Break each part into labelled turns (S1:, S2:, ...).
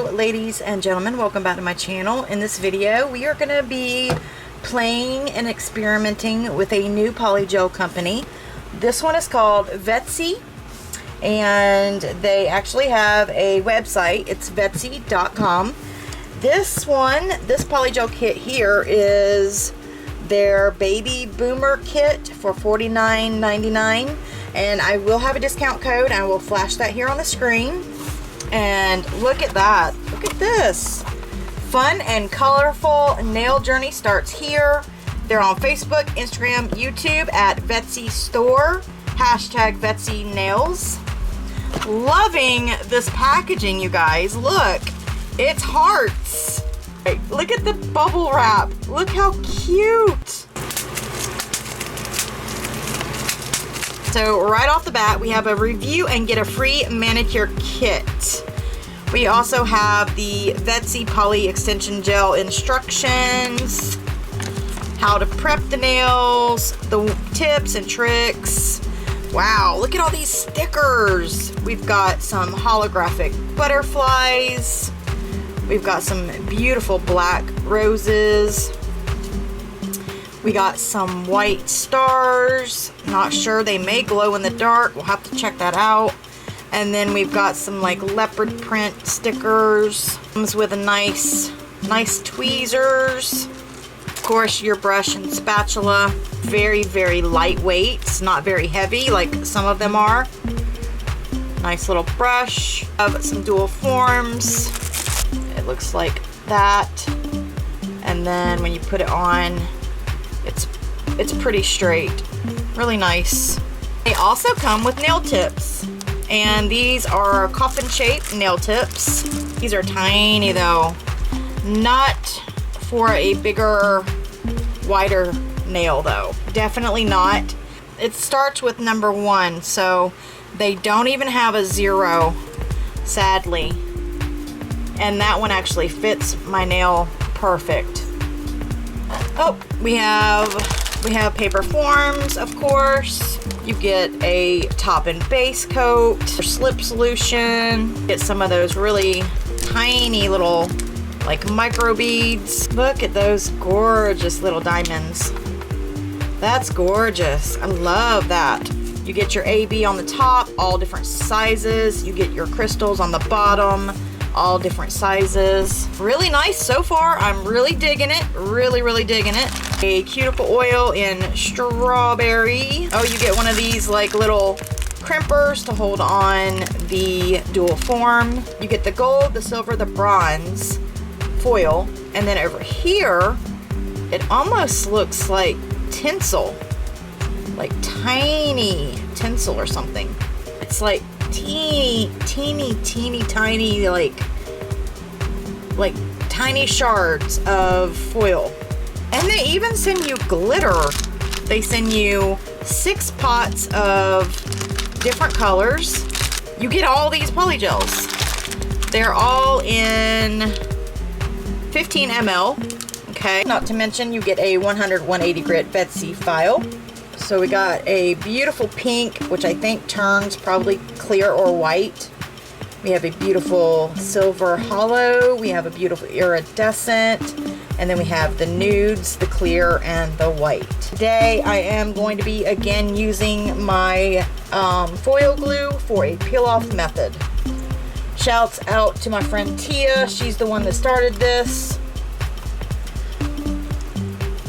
S1: Hello ladies and gentlemen, welcome back to my channel. In this video we are going to be playing and experimenting with a new polygel company. This one is called Vettsy, and they actually have a website. It's Vettsy.com. This polygel kit here is their baby boomer kit for $49.99, and I will have a discount code. I will flash that here on the screen. And look at that. Look at this. Fun and colorful nail journey starts here. They're on Facebook, Instagram, YouTube at Vettsy Store. Hashtag Vettsy Nails. Loving this packaging, you guys. Look. It's hearts. Look at the bubble wrap. Look how cute. So right off the bat, we have a review and get a free manicure kit. We also have the Vettsy Poly Extension Gel instructions, how to prep the nails, the tips and tricks. Wow, look at all these stickers. We've got some holographic butterflies. We've got some beautiful black roses. We got some white stars. Not sure, they may glow in the dark. We'll have to check that out. And then we've got some like leopard print stickers. Comes with a nice tweezers. Of course, your brush and spatula. Very, very lightweight. It's not very heavy like some of them are. Nice little brush. Have some dual forms. It looks like that. And then when you put it on, it's pretty straight. Really nice. They also come with nail tips, and these are coffin shaped nail tips. These are tiny though, not for a bigger, wider nail though. Definitely not. It starts with number 1, so they don't even have a 0, sadly. And that one actually fits my nail perfect. Oh, we have paper forms, of course. You get a top and base coat, slip solution. Get some of those really tiny little like micro beads. Look at those gorgeous little diamonds. That's gorgeous. I love that. You get your AB on the top, all different sizes. You get your crystals on the bottom, all different sizes. Really nice so far. I'm really digging it. Really digging it. A cuticle oil in strawberry. Oh, you get one of these like little crimpers to hold on the dual form. You get the gold, the silver, the bronze foil. And then over here, it almost looks like tinsel. Like tiny tinsel or something. It's like teeny tiny like tiny shards of foil. And they even send you glitter. They send you 6 pots of different colors. You get all these polygels. They're all in 15 ml. Okay, not to mention you get a 100-180 grit Vettsy file. So we got a beautiful pink, which I think turns probably clear or white. We have a beautiful silver hollow. We have a beautiful iridescent. And then we have the nudes, the clear, and the white. Today I am going to be again using my foil glue for a peel-off method. Shouts out to my friend Tia. She's the one that started this.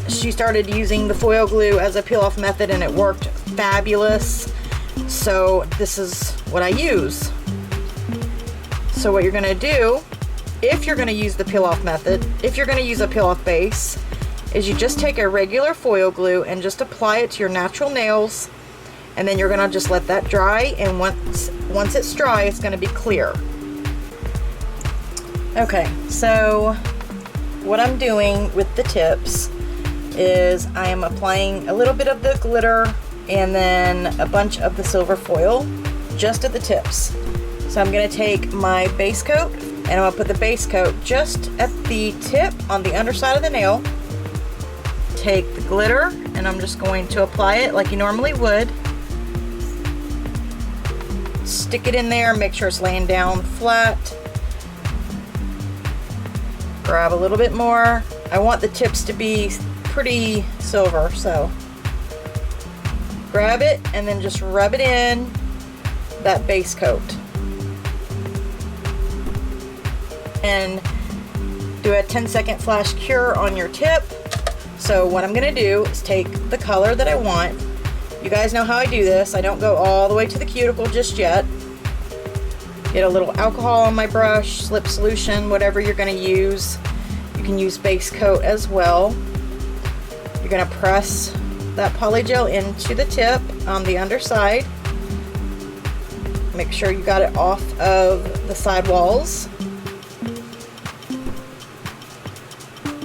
S1: She started using the foil glue as a peel-off method and it worked fabulous. So this is what I use. So what you're going to do, if you're going to use the peel-off method, if you're going to use a peel-off base, is you just take a regular foil glue and just apply it to your natural nails, and then you're going to just let that dry, and once it's dry, it's going to be clear. Okay, so what I'm doing with the tips is I am applying a little bit of the glitter and then a bunch of the silver foil just at the tips. So I'm going to take my base coat and I'm going to put the base coat just at the tip on the underside of the nail. Take the glitter and I'm just going to apply it like you normally would. Stick it in there, make sure it's laying down flat. Grab a little bit more. I want the tips to be pretty silver, so grab it and then just rub it in that base coat. And do a 10-second flash cure on your tip. So what I'm gonna do is take the color that I want. You guys know how I do this. I don't go all the way to the cuticle just yet. Get a little alcohol on my brush, slip solution, whatever you're gonna use. You can use base coat as well. You're gonna press that polygel into the tip on the underside. Make sure you got it off of the side walls.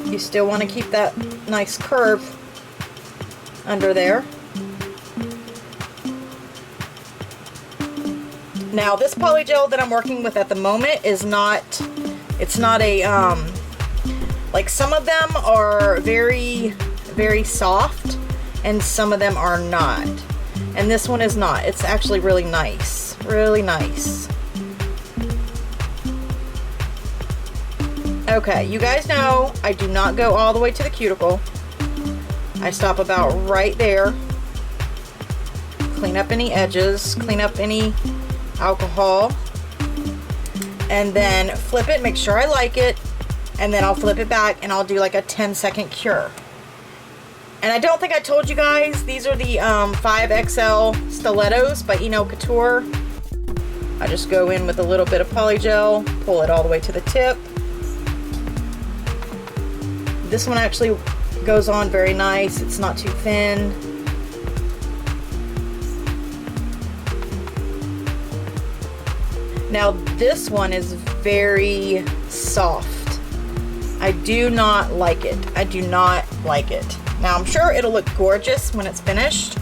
S1: You still want to keep that nice curve under there. Now this polygel that I'm working with at the moment is not, it's not a, like some of them are very, very soft and some of them are not. And this one is not. It's actually really nice. Really nice. Okay, you guys know I do not go all the way to the cuticle. I stop about right there. Clean up any edges, clean up any alcohol, and then flip it, make sure I like it, and then I'll flip it back and I'll do like a 10-second cure. And I don't think I told you guys, these are the 5XL stilettos by Eno Couture. I just go in with a little bit of polygel, pull it all the way to the tip. This one actually goes on very nice. It's not too thin. Now this one is very soft. I do not like it. I do not like it. Now I'm sure it'll look gorgeous when it's finished.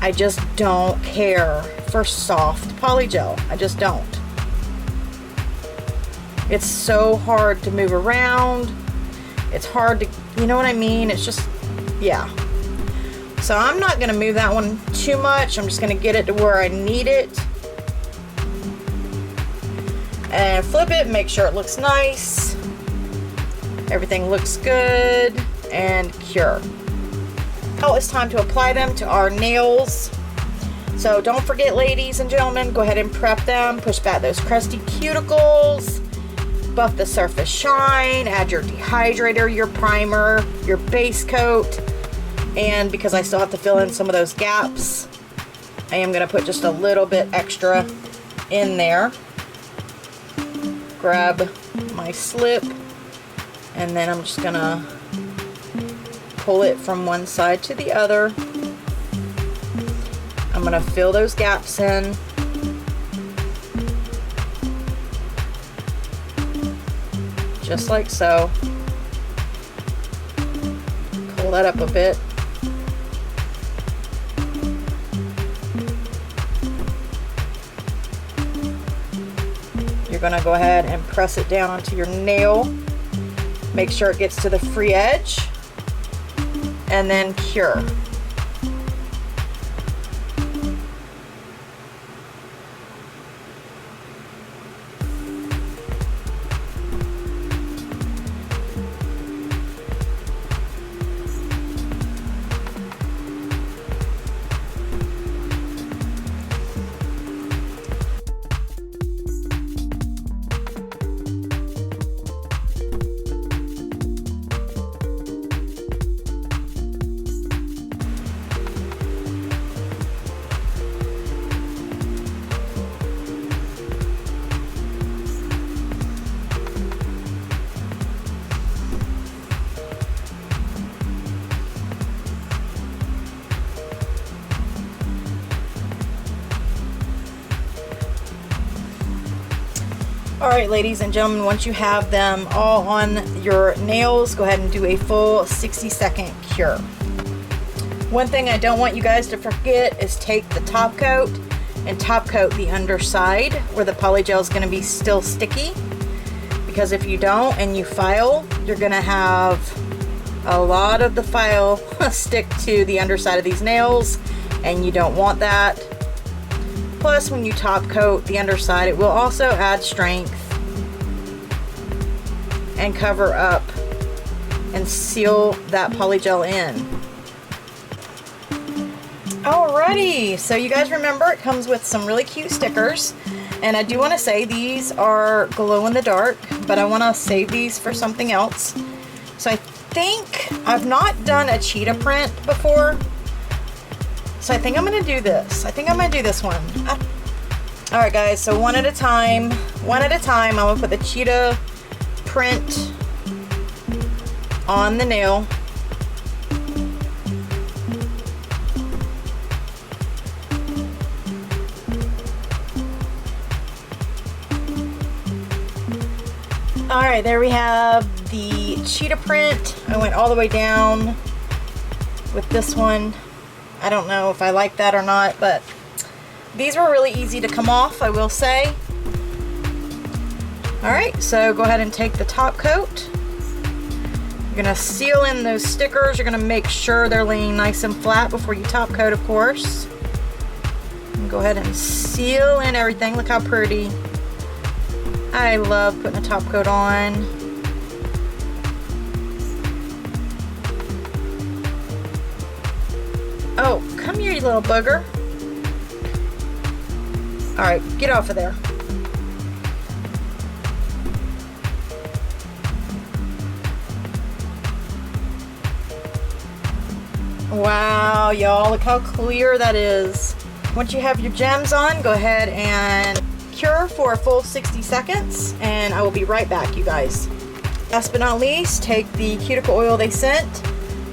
S1: I just don't care for soft polygel. I just don't. It's so hard to move around. It's hard to, you know what I mean? It's just, yeah. So I'm not gonna move that one too much. I'm just gonna get it to where I need it. And flip it, make sure it looks nice. Everything looks good, and cure. Now it's time to apply them to our nails. So don't forget, ladies and gentlemen, go ahead and prep them. Push back those crusty cuticles. Buff the surface shine, add your dehydrator, your primer, your base coat, and because I still have to fill in some of those gaps, I am going to put just a little bit extra in there. Grab my slip, and then I'm just going to pull it from one side to the other. I'm going to fill those gaps in. Just like so. Pull that up a bit. You're going to go ahead and press it down onto your nail. Make sure it gets to the free edge. And then cure. Alright, ladies and gentlemen, once you have them all on your nails, go ahead and do a full 60-second cure. One thing I don't want you guys to forget is take the top coat and top coat the underside where the polygel is going to be still sticky, because if you don't and you file, you're going to have a lot of the file stick to the underside of these nails, and you don't want that. Plus, when you top coat the underside, it will also add strength and cover up and seal that polygel in. Alrighty, so you guys remember it comes with some really cute stickers, and I do want to say these are glow in the dark, but I want to save these for something else. So I think I've not done a cheetah print before, so I think I'm going to do this. I think I'm going to do this one. Alright guys, so one at a time, I'm going to put the cheetah print on the nail. Alright, there we have the cheetah print. I went all the way down with this one. I don't know if I like that or not, but these were really easy to come off, I will say. Alright, so go ahead and take the top coat. You're going to seal in those stickers. You're going to make sure they're laying nice and flat before you top coat, of course. And go ahead and seal in everything. Look how pretty. I love putting a top coat on. Oh, come here, you little bugger. Alright, get off of there. Wow, y'all, look how clear that is. Once you have your gems on, go ahead and cure for a full 60 seconds, and I will be right back, you guys. Last but not least, take the cuticle oil they sent.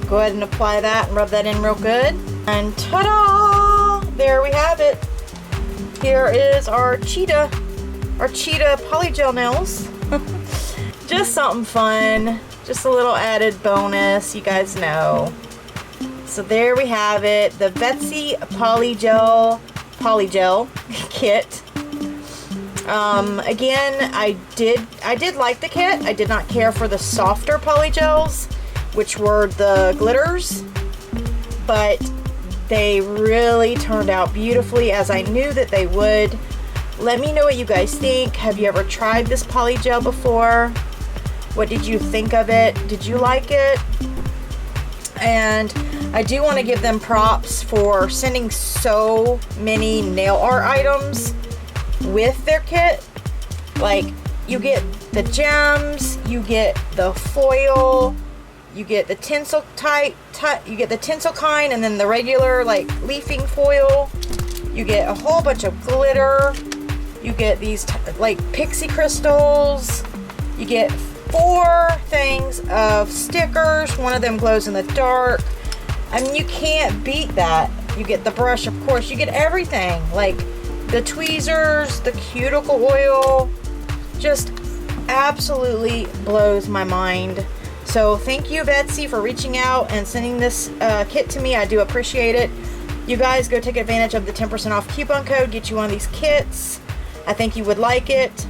S1: Go ahead and apply that and rub that in real good. And ta-da! There we have it. Here is our cheetah polygel nails. Just something fun. Just a little added bonus, you guys know. So there we have it, the Vettsy polygel kit. Again, I did like the kit. I did not care for the softer polygels, which were the glitters, but they really turned out beautifully, as I knew that they would. Let me know what you guys think. Have you ever tried this polygel before? What did you think of it? Did you like it? And I do want to give them props for sending so many nail art items with their kit. Like, you get the gems, you get the foil, you get the tinsel you get the tinsel kind, and then the regular like leafing foil. You get a whole bunch of glitter. You get these like pixie crystals. You get 4 things of stickers. One of them glows in the dark. I mean, you can't beat that. You get the brush, of course. You get everything, like the tweezers, the cuticle oil. Just absolutely blows my mind. So thank you, Vettsy, for reaching out and sending this kit to me. I do appreciate it. You guys go take advantage of the 10% off coupon code. Get you one of these kits. I think you would like it.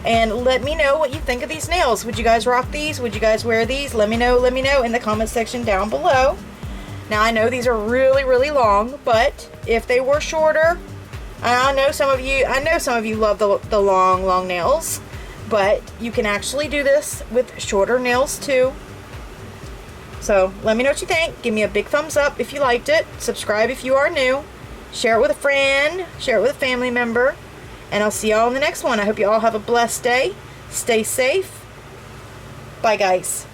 S1: And let me know what you think of these nails. Would you guys rock these? Would you guys wear these? Let me know in the comment section down below. Now, I know these are really, really long, but if they were shorter, I know some of you love the long nails, but you can actually do this with shorter nails too. So let me know what you think. Give me a big thumbs up if you liked it. Subscribe if you are new. Share it with a friend. Share it with a family member. And I'll see y'all in the next one. I hope you all have a blessed day. Stay safe. Bye, guys.